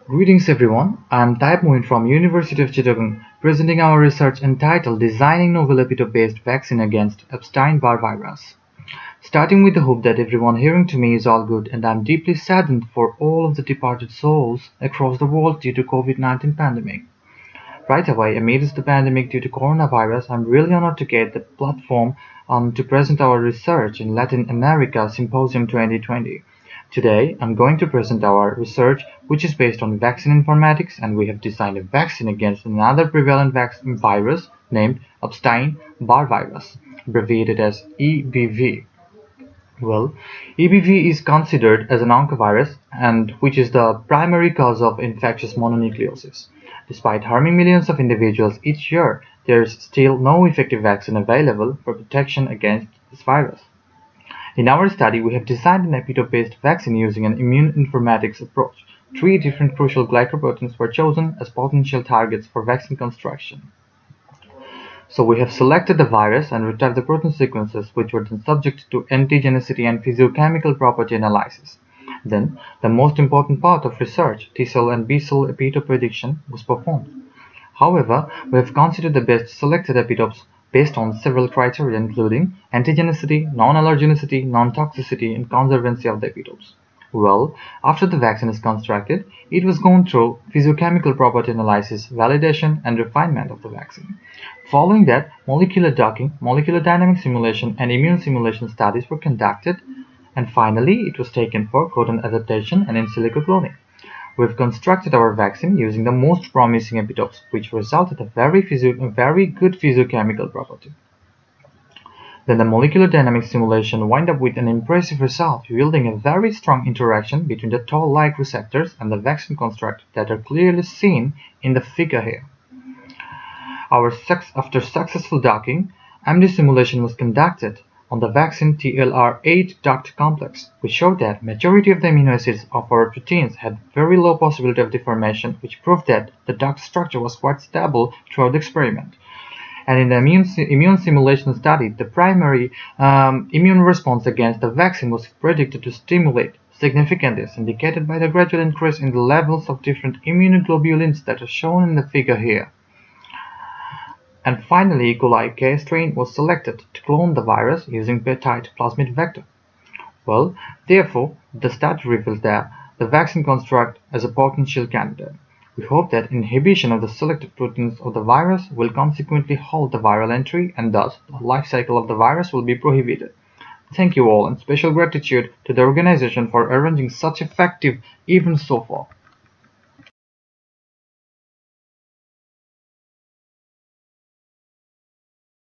Greetings everyone, I am Tayab Moin from University of Chittagong, presenting our research entitled Designing Novel Epitope-Based Vaccine Against Epstein-Barr Virus. Starting with the hope that everyone hearing to me is all good, and I am deeply saddened for all of the departed souls across the world due to COVID-19 pandemic. Right away, amidst the pandemic due to coronavirus, I'm really honored to get the platform to present our research in Latin America Symposium 2020. Today, I'm going to present our research, which is based on vaccine informatics, and we have designed a vaccine against another prevalent virus named Epstein-Barr virus, abbreviated as EBV. Well, EBV is considered as an oncovirus and which is the primary cause of infectious mononucleosis. Despite harming millions of individuals each year, there is still no effective vaccine available for protection against this virus. In our study, we have designed an epitope-based vaccine using an immune informatics approach. 3 different crucial glycoproteins were chosen as potential targets for vaccine construction. So we have selected the virus and retrieved the protein sequences, which were then subject to antigenicity and physiochemical property analysis. Then, the most important part of research, T-cell and B-cell epitope prediction, was performed. However, we have considered the best selected epitopes based on several criteria including antigenicity, non-allergenicity, non-toxicity, and conservancy of the epitopes. Well, after the vaccine is constructed, it was gone through physiochemical property analysis, validation, and refinement of the vaccine. Following that, molecular docking, molecular dynamic simulation, and immune simulation studies were conducted, and finally it was taken for codon adaptation and in silico cloning. We've constructed our vaccine using the most promising epitopes, which resulted in a very good physiochemical property. Then the molecular dynamics simulation wound up with an impressive result, yielding a very strong interaction between the toll-like receptors and the vaccine construct that are clearly seen in the figure here. After successful docking, MD simulation was conducted on the vaccine TLR8 duct complex, which showed that majority of the amino acids of our proteins had very low possibility of deformation, which proved that the duct structure was quite stable throughout the experiment. And in the immune simulation study, the primary immune response against the vaccine was predicted to stimulate significantly, as indicated by the gradual increase in the levels of different immunoglobulins that are shown in the figure here. And finally, E. coli K strain was selected to clone the virus using peptide plasmid vector. Well, therefore, the study reveals that the vaccine construct as a potential candidate. We hope that inhibition of the selected proteins of the virus will consequently halt the viral entry, and thus the life cycle of the virus will be prohibited. Thank you all, and special gratitude to the organization for arranging such effective events so far.